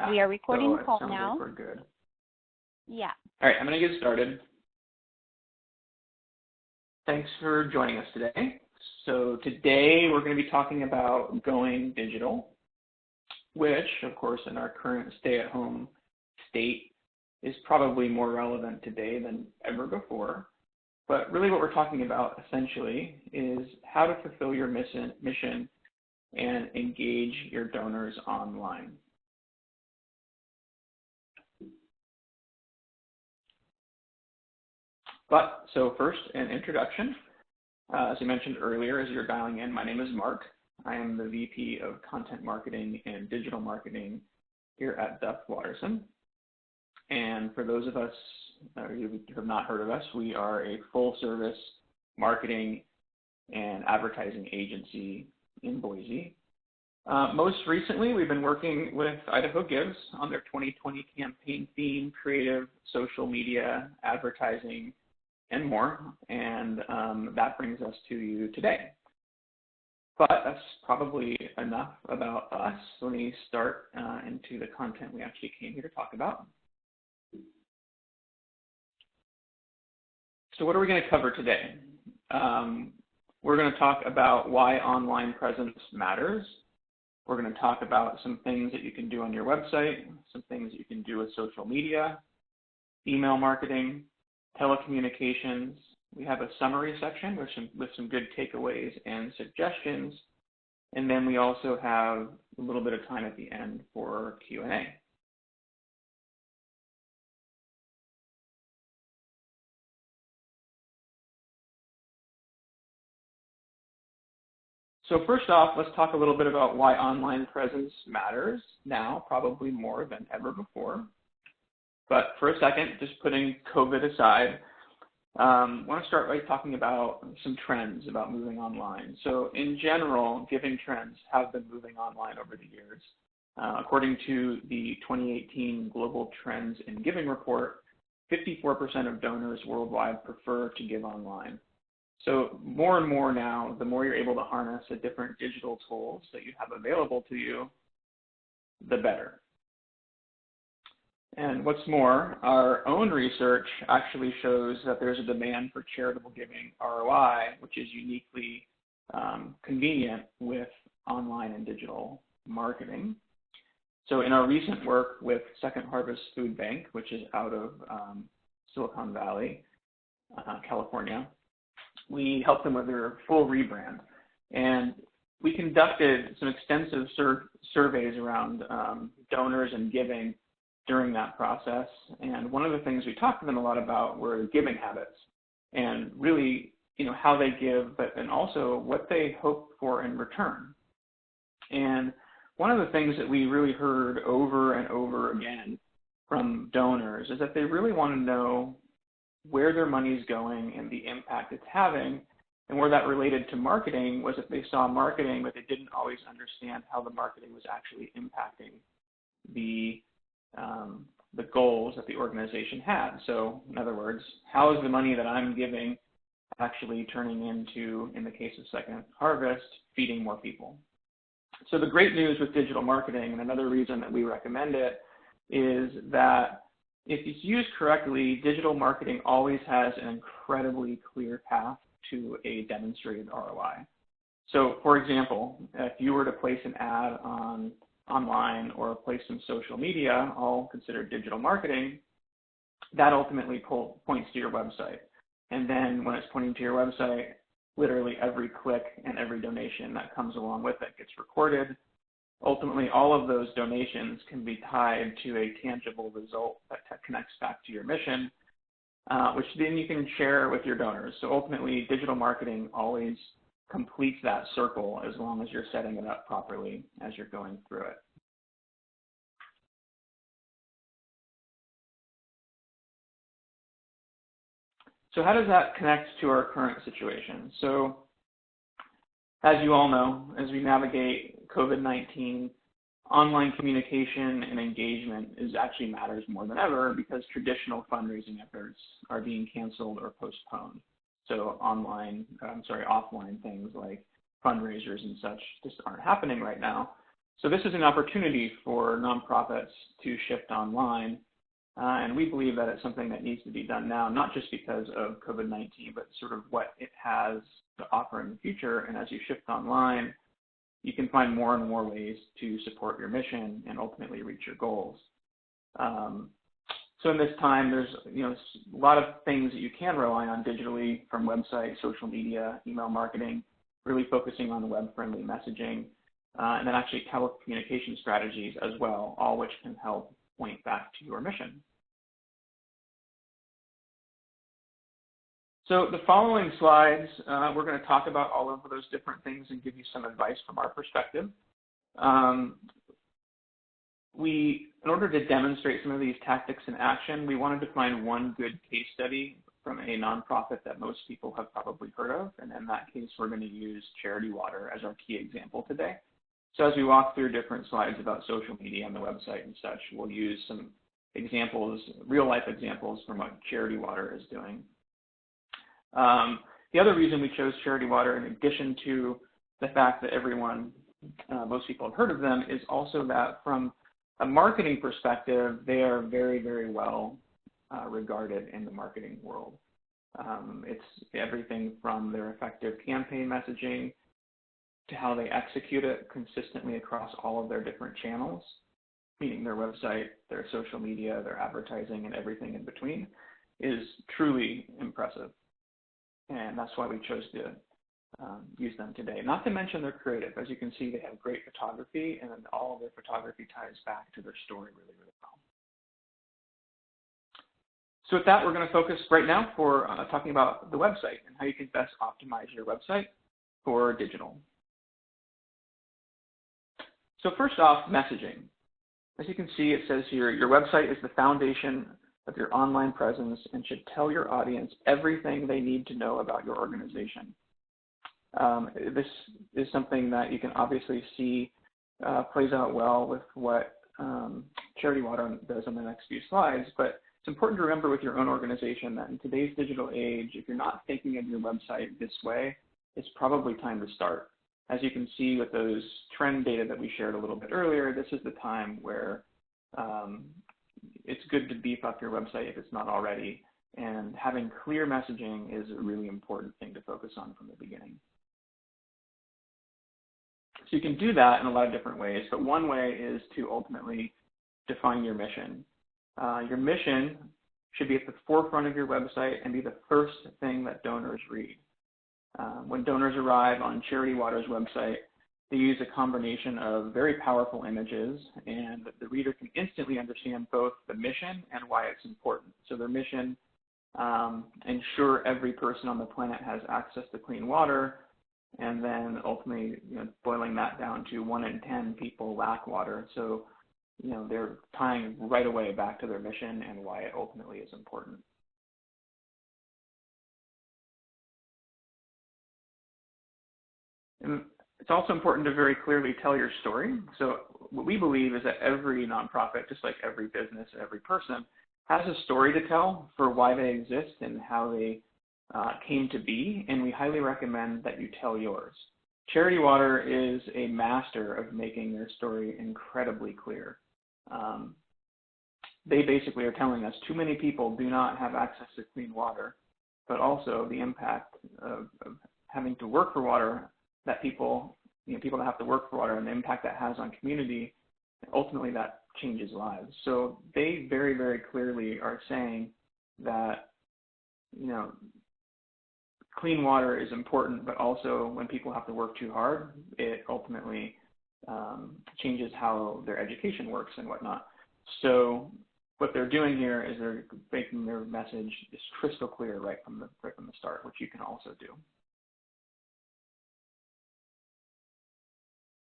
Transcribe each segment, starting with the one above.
We are recording the call sounds now. Like we're good. Yeah. All right, I'm going to get started. Thanks for joining us today. So today we're going to be talking about going digital, which, of course, in our current stay-at-home state is probably more relevant today than ever before. But really what we're talking about essentially is how to fulfill your mission and engage your donors online. But so first, an introduction. As I mentioned earlier, as you're dialing in, my name is Mark. I am the VP of Content Marketing and Digital Marketing here at Duff Watterson. And for those of us who have not heard of us, we are a full-service marketing and advertising agency in Boise. Most recently, we've been working with Idaho Gives on their 2020 campaign theme, creative, social media, advertising, and more. And that brings us to you today. But that's probably enough about us. Let me start into the content we actually came here to talk about. So what are we going to cover today? We're going to talk about why online presence matters. We're going to talk about some things that you can do on your website, some things that you can do with social media, email marketing, telecommunications. We have a summary section with some good takeaways and suggestions. And then we also have a little bit of time at the end for Q&A. So first off, let's talk a little bit about why online presence matters now, probably more than ever before. But for a second, just putting COVID aside, I want to start by talking about some trends about moving online. So in general, giving trends have been moving online over the years. According to the 2018 Global Trends in Giving report, 54% of donors worldwide prefer to give online. So more and more now, the more you're able to harness the different digital tools that you have available to you, the better. And what's more, our own research actually shows that there's a demand for charitable giving ROI, which is uniquely convenient with online and digital marketing. So in our recent work with Second Harvest Food Bank, which is out of Silicon Valley, California, we helped them with their full rebrand. And we conducted some extensive surveys around donors and giving during that process. And one of the things we talked to them a lot about were giving habits and really, how they give, and also what they hope for in return. And one of the things that we really heard over and over again from donors is that they really want to know where their money is going and the impact it's having. And where that related to marketing was if they saw marketing, but they didn't always understand how the marketing was actually impacting the goals that the organization had. So in other words, how is the money that I'm giving actually turning into, in the case of Second Harvest, feeding more people? So the great news with digital marketing, and another reason that we recommend it, is that if it's used correctly, digital marketing always has an incredibly clear path to a demonstrated ROI. So for example, if you were to place an ad online or place some social media, all considered digital marketing, that ultimately points to your website. And then when it's pointing to your website, literally every click and every donation that comes along with it gets recorded. Ultimately, all of those donations can be tied to a tangible result that connects back to your mission, which then you can share with your donors. So ultimately, digital marketing always completes that circle as long as you're setting it up properly as you're going through it. So how does that connect to our current situation? So as you all know, as we navigate COVID-19, online communication and engagement actually matters more than ever because traditional fundraising efforts are being canceled or postponed. So offline things like fundraisers and such just aren't happening right now. So this is an opportunity for nonprofits to shift online, and we believe that it's something that needs to be done now, not just because of COVID-19, but sort of what it has to offer in the future. And as you shift online, you can find more and more ways to support your mission and ultimately reach your goals. So in this time, there's a lot of things that you can rely on digitally, from website, social media, email marketing, really focusing on web-friendly messaging, and then actually telecommunication strategies as well, all which can help point back to your mission. So the following slides, we're going to talk about all of those different things and give you some advice from our perspective. In order to demonstrate some of these tactics in action, we wanted to find one good case study from a nonprofit that most people have probably heard of, and in that case, we're going to use Charity Water as our key example today. So as we walk through different slides about social media and the website and such, we'll use some examples, real-life examples from what Charity Water is doing. The other reason we chose Charity Water, in addition to the fact that most people have heard of them, is also that from a marketing perspective, they are very, very well regarded in the marketing world. It's everything from their effective campaign messaging to how they execute it consistently across all of their different channels, meaning their website, their social media, their advertising, and everything in between, is truly impressive. And that's why we chose to use them today. Not to mention they're creative. As you can see, they have great photography, and all of their photography ties back to their story really, really well. So with that, we're going to focus right now for talking about the website and how you can best optimize your website for digital. So first off, messaging. As you can see, it says here, your website is the foundation of your online presence and should tell your audience everything they need to know about your organization. This is something that you can obviously see plays out well with what Charity Water does on the next few slides, but it's important to remember with your own organization that in today's digital age, if you're not thinking of your website this way, it's probably time to start. As you can see with those trend data that we shared a little bit earlier, this is the time where it's good to beef up your website if it's not already, and having clear messaging is a really important thing to focus on from the beginning. So you can do that in a lot of different ways, but one way is to ultimately define your mission. Your mission should be at the forefront of your website and be the first thing that donors read. When donors arrive on Charity Water's website, they use a combination of very powerful images, and the reader can instantly understand both the mission and why it's important. So their mission, ensure every person on the planet has access to clean water, and then ultimately, boiling that down to 1 in 10 people lack water. So, they're tying right away back to their mission and why it ultimately is important. And it's also important to very clearly tell your story. So what we believe is that every nonprofit, just like every business, every person, has a story to tell for why they exist and how they came to be, and we highly recommend that you tell yours. Charity Water is a master of making their story incredibly clear. They basically are telling us too many people do not have access to clean water, but also the impact of having to work for water, that people that have to work for water and the impact that has on community, ultimately that changes lives. So they very, very clearly are saying that, clean water is important, but also when people have to work too hard, it ultimately changes how their education works and whatnot. So what they're doing here is they're making their message just crystal clear right from the start, which you can also do.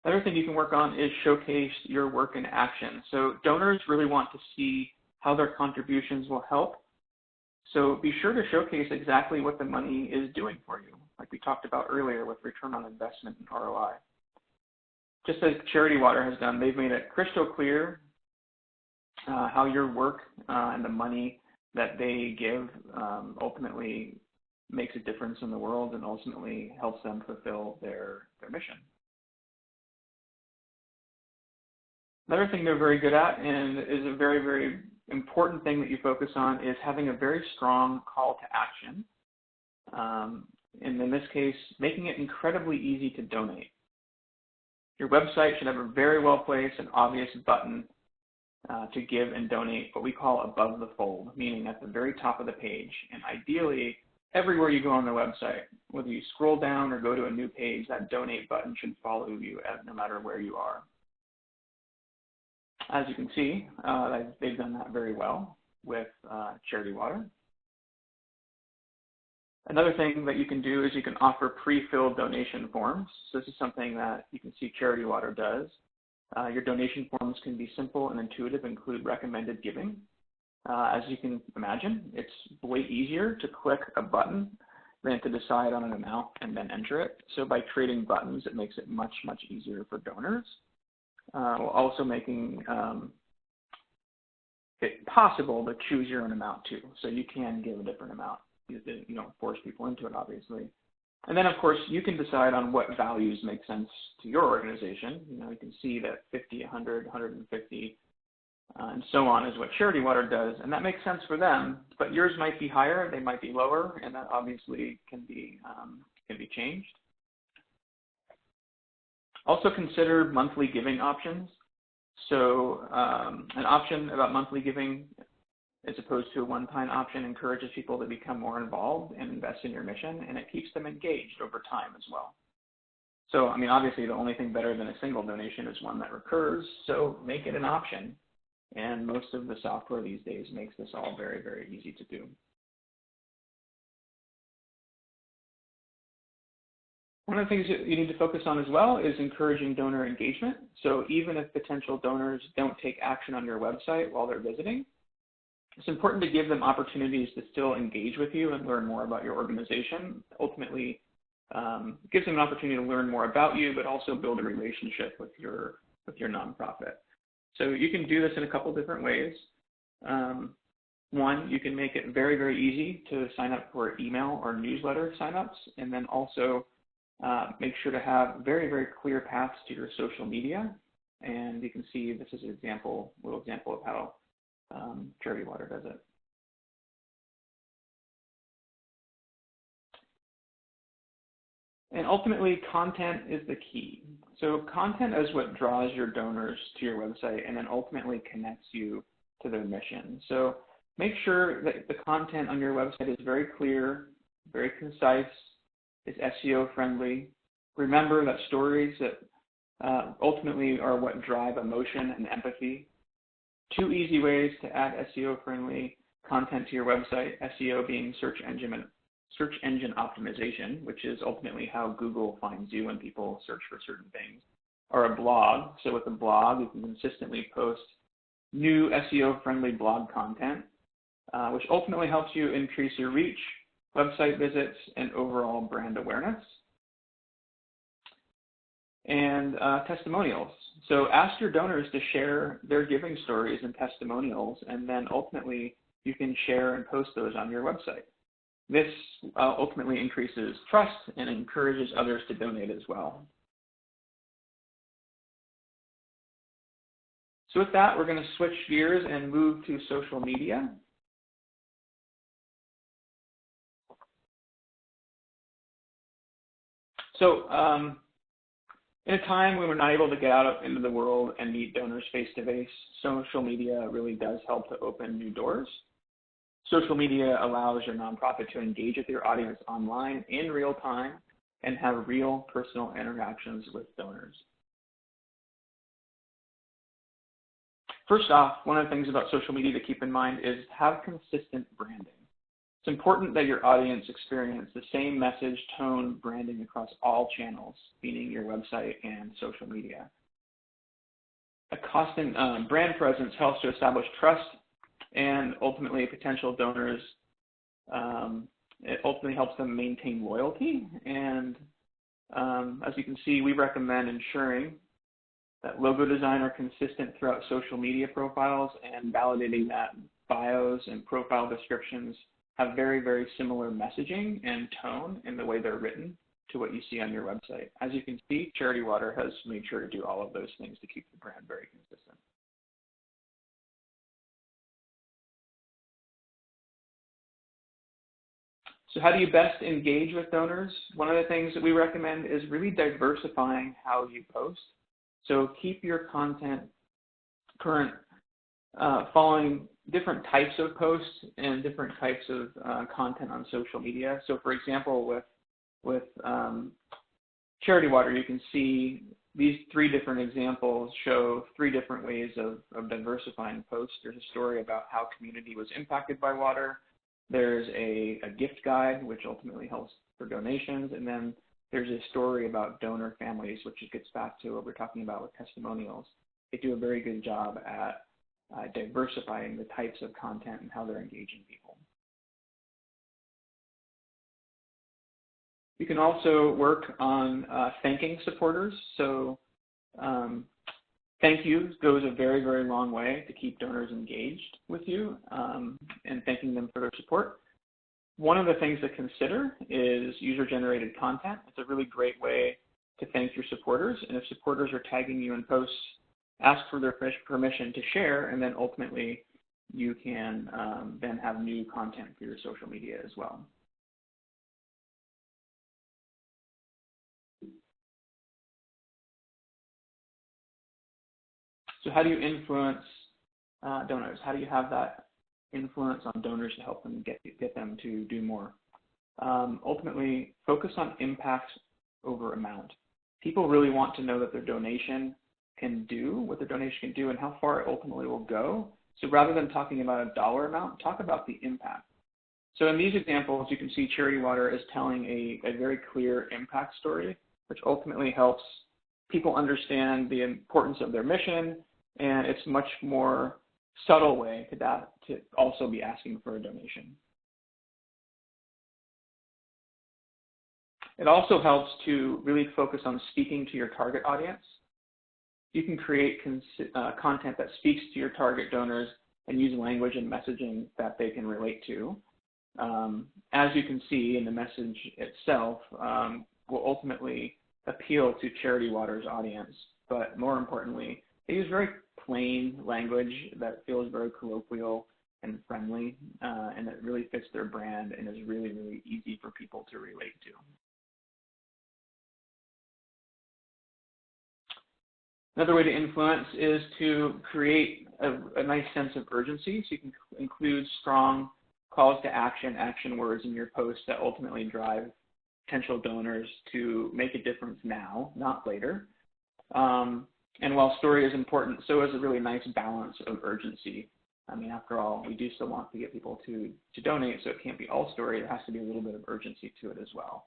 The other thing you can work on is showcase your work in action. So donors really want to see how their contributions will help. So be sure to showcase exactly what the money is doing for you, like we talked about earlier with return on investment and ROI. Just as Charity Water has done, they've made it crystal clear how your work and the money that they give ultimately makes a difference in the world and ultimately helps them fulfill their mission. Another thing they're very good at, and is a very, very important thing that you focus on, is having a very strong call to action. And in this case, making it incredibly easy to donate. Your website should have a very well placed and obvious button to give and donate, what we call above the fold, meaning at the very top of the page. And ideally, everywhere you go on the website, whether you scroll down or go to a new page, that donate button should follow you no matter where you are. As you can see, they've done that very well with Charity Water. Another thing that you can do is you can offer pre-filled donation forms. So this is something that you can see Charity Water does. Your donation forms can be simple and intuitive, include recommended giving. As you can imagine, it's way easier to click a button than to decide on an amount and then enter it. So by creating buttons, it makes it much, much easier for donors. While also making it possible to choose your own amount too. So you can give a different amount. You don't force people into it, obviously. And then, of course, you can decide on what values make sense to your organization. You can see that 50, 100, 150, and so on is what Charity Water does, and that makes sense for them. But yours might be higher, they might be lower, and that obviously can be changed. Also consider monthly giving options. So an option about monthly giving, as opposed to a one-time option, encourages people to become more involved and invest in your mission, and it keeps them engaged over time as well. So, I mean, obviously the only thing better than a single donation is one that recurs, so make it an option. And most of the software these days makes this all very, very easy to do. One of the things that you need to focus on as well is encouraging donor engagement. So even if potential donors don't take action on your website while they're visiting, it's important to give them opportunities to still engage with you and learn more about your organization. Ultimately, it gives them an opportunity to learn more about you, but also build a relationship with your nonprofit. So you can do this in a couple different ways. One, you can make it very, very easy to sign up for email or newsletter signups, and then also make sure to have very, very clear paths to your social media. And you can see this is a little example of how Charity Water does it. And ultimately, content is the key. So content is what draws your donors to your website and then ultimately connects you to their mission. So make sure that the content on your website is very clear, very concise, is SEO friendly. Remember that stories that ultimately are what drive emotion and empathy. 2 easy ways to add SEO-friendly content to your website, SEO being search engine optimization, which is ultimately how Google finds you when people search for certain things, or a blog. So with a blog, you can consistently post new SEO-friendly blog content, which ultimately helps you increase your reach, website visits, and overall brand awareness. And testimonials. So ask your donors to share their giving stories and testimonials, and then ultimately you can share and post those on your website. This ultimately increases trust and encourages others to donate as well. So with that, we're going to switch gears and move to social media. So in a time when we're not able to get out into the world and meet donors face-to-face, social media really does help to open new doors. Social media allows your nonprofit to engage with your audience online in real time and have real personal interactions with donors. First off, one of the things about social media to keep in mind is have consistent branding. It's important that your audience experience the same message, tone, branding across all channels, meaning your website and social media. A constant brand presence helps to establish trust and ultimately potential donors, it ultimately helps them maintain loyalty. And as you can see, we recommend ensuring that logo design are consistent throughout social media profiles and validating that bios and profile descriptions have very, very similar messaging and tone in the way they're written to what you see on your website. As you can see, Charity Water has made sure to do all of those things to keep the brand very consistent. So how do you best engage with donors? One of the things that we recommend is really diversifying how you post. So keep your content current, following different types of posts and different types of content on social media. So for example, with Charity Water, you can see these 3 different examples show 3 different ways of diversifying posts. There's a story about how community was impacted by water. There's a gift guide, which ultimately helps for donations. And then there's a story about donor families, which gets back to what we're talking about with testimonials. They do a very good job at diversifying the types of content and how they're engaging people. You can also work on thanking supporters. So thank you goes a very, very long way to keep donors engaged with you and thanking them for their support. One of the things to consider is user-generated content. It's a really great way to thank your supporters. And if supporters are tagging you in posts, ask for their permission to share, and then ultimately you can then have new content for your social media as well. So how do you influence donors? How do you have that influence on donors to help them get them to do more? Ultimately, focus on impact over amount. People really want to know that their donation can do, what their donation can do, and how far it ultimately will go. So rather than talking about a dollar amount, talk about the impact. So in these examples, you can see Charity Water is telling a very clear impact story, which ultimately helps people understand the importance of their mission, and it's a much more subtle way to also be asking for a donation. It also helps to really focus on speaking to your target audience. You can create content that speaks to your target donors and use language and messaging that they can relate to. As you can see in the message itself, will ultimately appeal to Charity Water's audience, but more importantly, they use very plain language that feels very colloquial and friendly, and that really fits their brand and is really, really easy for people to relate to. Another way to influence is to create a nice sense of urgency. So you can include strong calls to action, action words in your posts that ultimately drive potential donors to make a difference now, not later. And while story is important, so is a really nice balance of urgency. I mean, after all, we do still want to get people to donate, so it can't be all story. There has to be a little bit of urgency to it as well.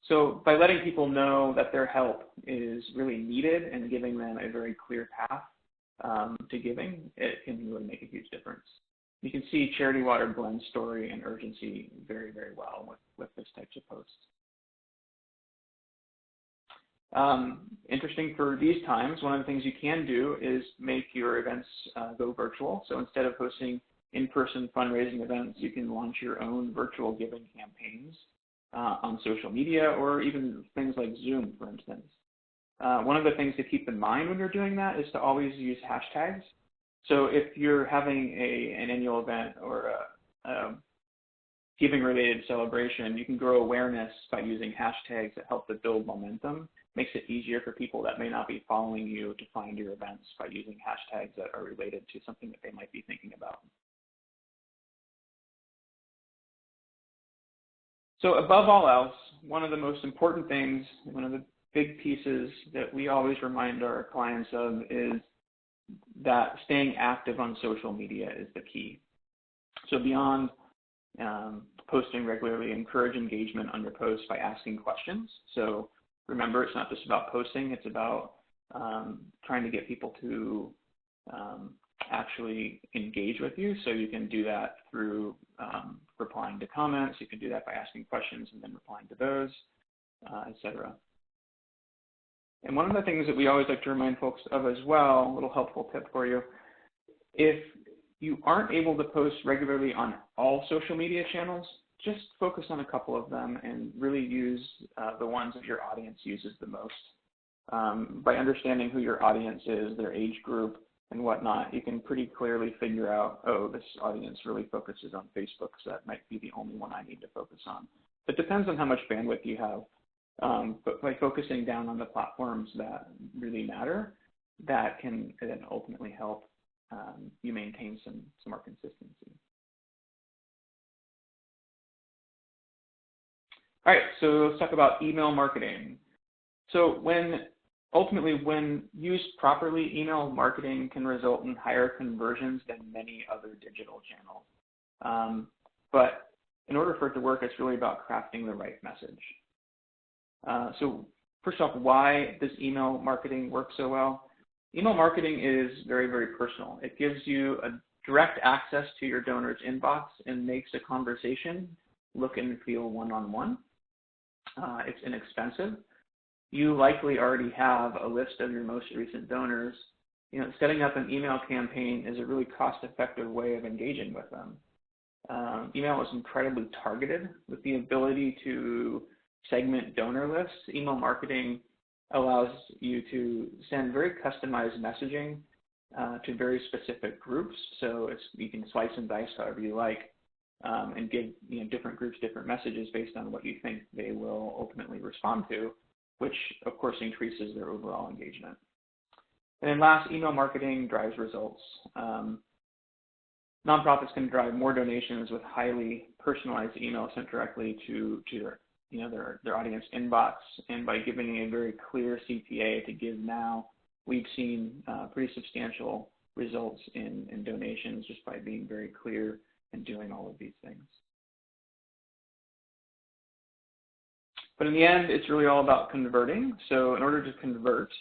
So by letting people know that their help is really needed and giving them a very clear path to giving, it can really make a huge difference. You can see Charity Water blends story and urgency very, very well with this types of posts. Interesting for these times, one of the things you can do is make your events go virtual. So instead of hosting in-person fundraising events, you can launch your own virtual giving campaigns on social media, or even things like Zoom, for instance. One of the things to keep in mind when you're doing that is to always use hashtags. So if you're having an annual event or a giving-related celebration, you can grow awareness by using hashtags that help to build momentum. Makes it easier for people that may not be following you to find your events by using hashtags that are related to something that they might be thinking about. So above all else, one of the most important things, one of the big pieces that we always remind our clients of is that staying active on social media is the key. So beyond posting regularly, encourage engagement on your posts by asking questions. So remember, it's not just about posting, it's about trying to get people to actually engage with you. So you can do that through replying to comments, you can do that by asking questions and then replying to those, etc. And one of the things that we always like to remind folks of as well, a little helpful tip for you, if you aren't able to post regularly on all social media channels, just focus on a couple of them and really use the ones that your audience uses the most. By understanding who your audience is, their age group, and whatnot, you can pretty clearly figure out, oh, this audience really focuses on Facebook, so that might be the only one I need to focus on. It depends on how much bandwidth you have. But by focusing down on the platforms that really matter, that can then ultimately help you maintain some more consistency. All right, so let's talk about email marketing. So ultimately, when used properly, email marketing can result in higher conversions than many other digital channels. But in order for it to work, it's really about crafting the right message. So first off, why does email marketing work so well? Email marketing is very, very personal. It gives you a direct access to your donor's inbox and makes a conversation look and feel one-on-one. It's inexpensive. You likely already have a list of your most recent donors. Setting up an email campaign is a really cost-effective way of engaging with them. Email is incredibly targeted with the ability to segment donor lists. Email marketing allows you to send very customized messaging to very specific groups. So you can slice and dice however you like and give different groups different messages based on what you think they will ultimately respond to, which of course increases their overall engagement. And then last, email marketing drives results. Nonprofits can drive more donations with highly personalized emails sent directly to their audience inbox, and by giving a very clear CTA to give now, we've seen pretty substantial results in donations just by being very clear and doing all of these things. But in the end, it's really all about converting. So in order to convert,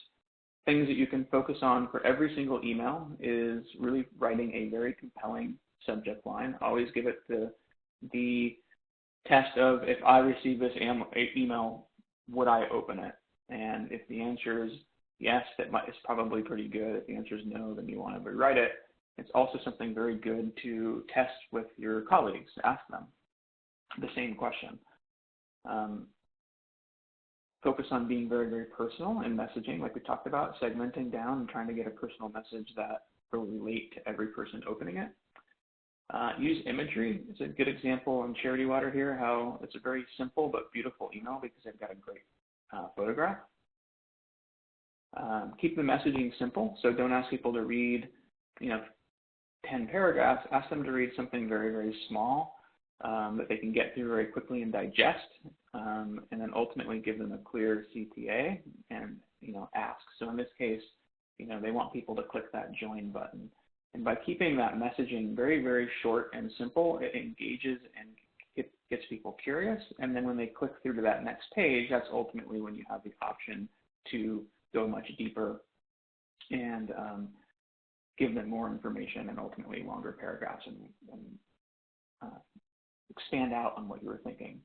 things that you can focus on for every single email is really writing a very compelling subject line. Always give it the test of, if I receive this email, would I open it? And if the answer is yes, it's probably pretty good. If the answer is no, then you want to rewrite it. It's also something very good to test with your colleagues. Ask them the same question. Focus on being very, very personal in messaging, like we talked about, segmenting down and trying to get a personal message that will relate to every person opening it. Use imagery. It's a good example in Charity Water here, how it's a very simple but beautiful email because they've got a great photograph. Keep the messaging simple, so don't ask people to read 10 paragraphs. Ask them to read something very, very small that they can get through very quickly and digest, and then ultimately give them a clear CTA and ask. So in this case, they want people to click that join button. And by keeping that messaging very, very short and simple, it engages and gets people curious. And then when they click through to that next page, that's ultimately when you have the option to go much deeper and give them more information and ultimately longer paragraphs and expand out on what you were thinking.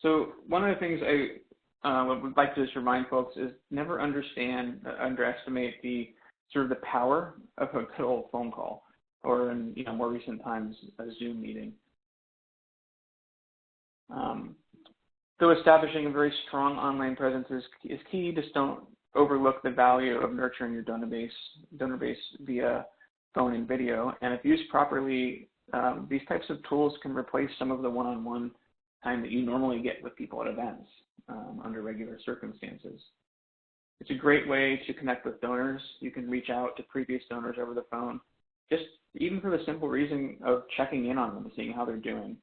So one of the things I would like to just remind folks is never underestimate the sort of the power of a good old phone call, or in more recent times, a Zoom meeting. Though establishing a very strong online presence is key, just don't overlook the value of nurturing your donor base via phone and video. And if used properly, these types of tools can replace some of the one-on-one time that you normally get with people at events under regular circumstances. It's a great way to connect with donors. You can reach out to previous donors over the phone, just even for the simple reason of checking in on them, seeing how they're doing.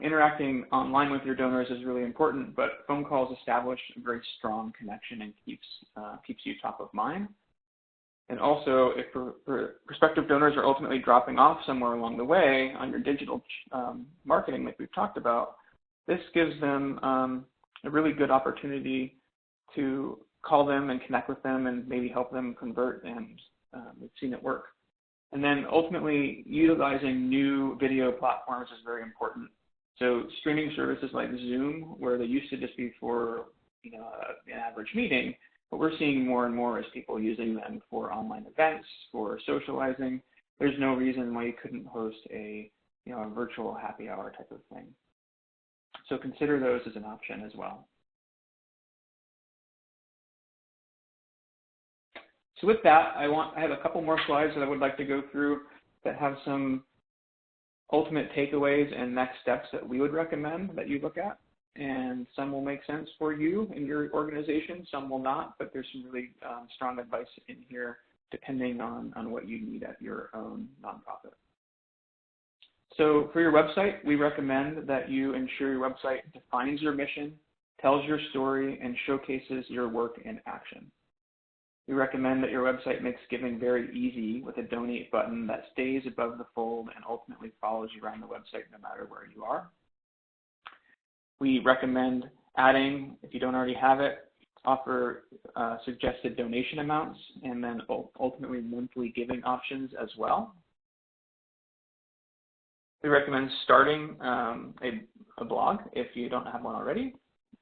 Interacting online with your donors is really important, but phone calls establish a very strong connection and keeps you top of mind. And also, if prospective donors are ultimately dropping off somewhere along the way on your digital marketing like we've talked about, this gives them a really good opportunity to call them and connect with them and maybe help them convert, and we've seen it work. And then ultimately, utilizing new video platforms is very important. So streaming services like Zoom, where they used to just be for an average meeting, what we're seeing more and more is people using them for online events, for socializing. There's no reason why you couldn't host a virtual happy hour type of thing. So consider those as an option as well. So with that, I have a couple more slides that I would like to go through that have some ultimate takeaways and next steps that we would recommend that you look at. And some will make sense for you and your organization, some will not, but there's some really strong advice in here depending on what you need at your own nonprofit. So for your website, we recommend that you ensure your website defines your mission, tells your story, and showcases your work in action. We recommend that your website makes giving very easy with a donate button that stays above the fold and ultimately follows you around the website no matter where you are. We recommend adding, if you don't already have it, offer suggested donation amounts and then ultimately monthly giving options as well. We recommend starting a blog if you don't have one already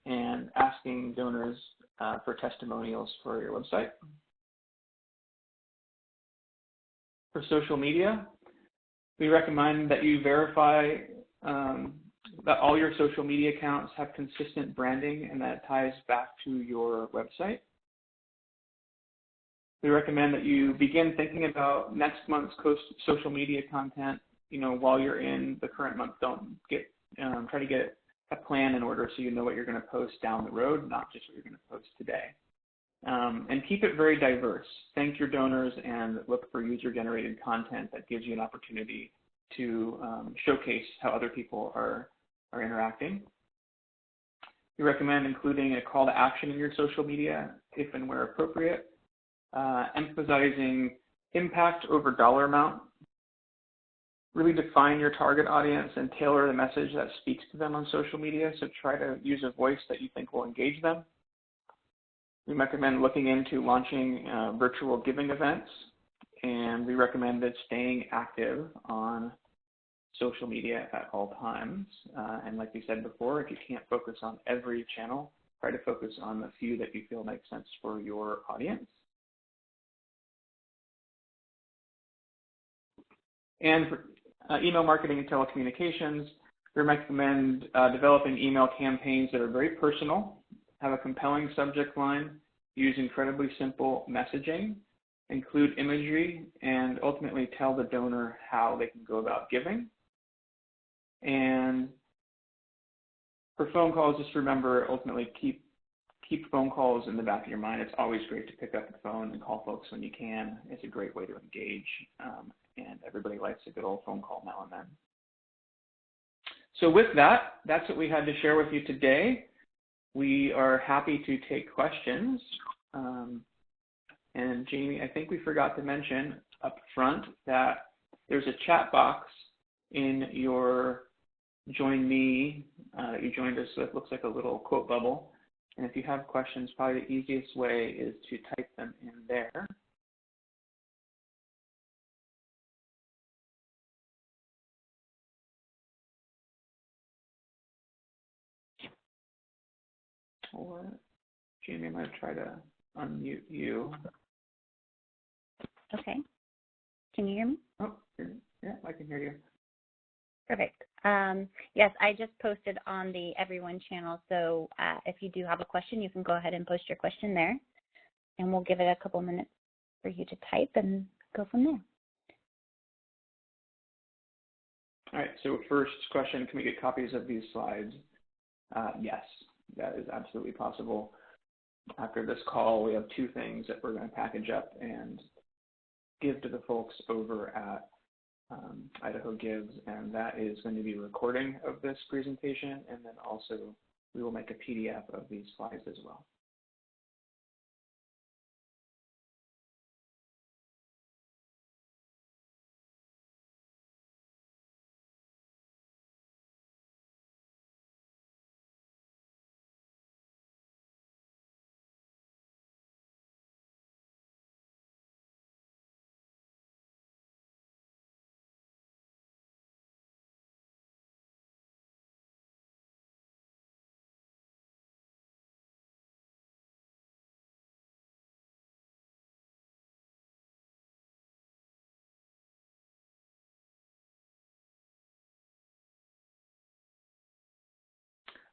and asking donors for testimonials for your website. For social media, we recommend that you verify that all your social media accounts have consistent branding and that ties back to your website. We recommend that you begin thinking about next month's social media content, while you're in the current month. Don't try to get a plan in order so you know what you're going to post down the road, not just what you're going to post today. And keep it very diverse. Thank your donors and look for user-generated content that gives you an opportunity to showcase how other people are interacting. We recommend including a call to action in your social media if and where appropriate, emphasizing impact over dollar amount. Really define your target audience and tailor the message that speaks to them on social media, so try to use a voice that you think will engage them. We recommend looking into launching virtual giving events, and we recommend that staying active on social media at all times. And like we said before, if you can't focus on every channel, try to focus on the few that you feel make sense for your audience. And for email marketing and telecommunications, we recommend developing email campaigns that are very personal, have a compelling subject line, use incredibly simple messaging, include imagery, and ultimately tell the donor how they can go about giving. And for phone calls, just remember, ultimately keep phone calls in the back of your mind. It's always great to pick up the phone and call folks when you can. It's a great way to engage, and everybody likes a good old phone call now and then. So with that, that's what we had to share with you today. We are happy to take questions. And Jamie, I think we forgot to mention up front that there's a chat box in your Join Me that you joined us with. Looks like a little quote bubble. And if you have questions, probably the easiest way is to type them in there. Or Jamie, I'm going to try to unmute you. Okay. Can you hear me? Oh, yeah, I can hear you. Perfect. Yes, I just posted on the Everyone channel, so if you do have a question, you can go ahead and post your question there, and we'll give it a couple minutes for you to type and go from there. All right, so first question, can we get copies of these slides? Yes, that is absolutely possible. After this call, we have two things that we're going to package up and give to the folks over at Idaho Gives, and that is going to be a recording of this presentation, and then also we will make a PDF of these slides as well.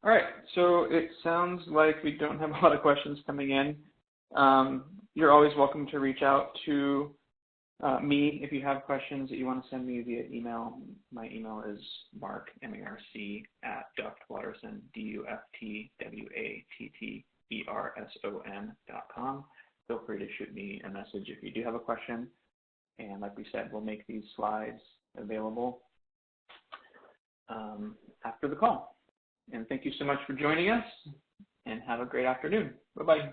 All right, so it sounds like we don't have a lot of questions coming in. you're always welcome to reach out to me if you have questions that you want to send me via email. My email is mark, M-A-R-C, @duftwaterson, DUFTWATTERSON.com. Feel free to shoot me a message if you do have a question. And like we said, we'll make these slides available after the call. And thank you so much for joining us, and have a great afternoon. Bye-bye.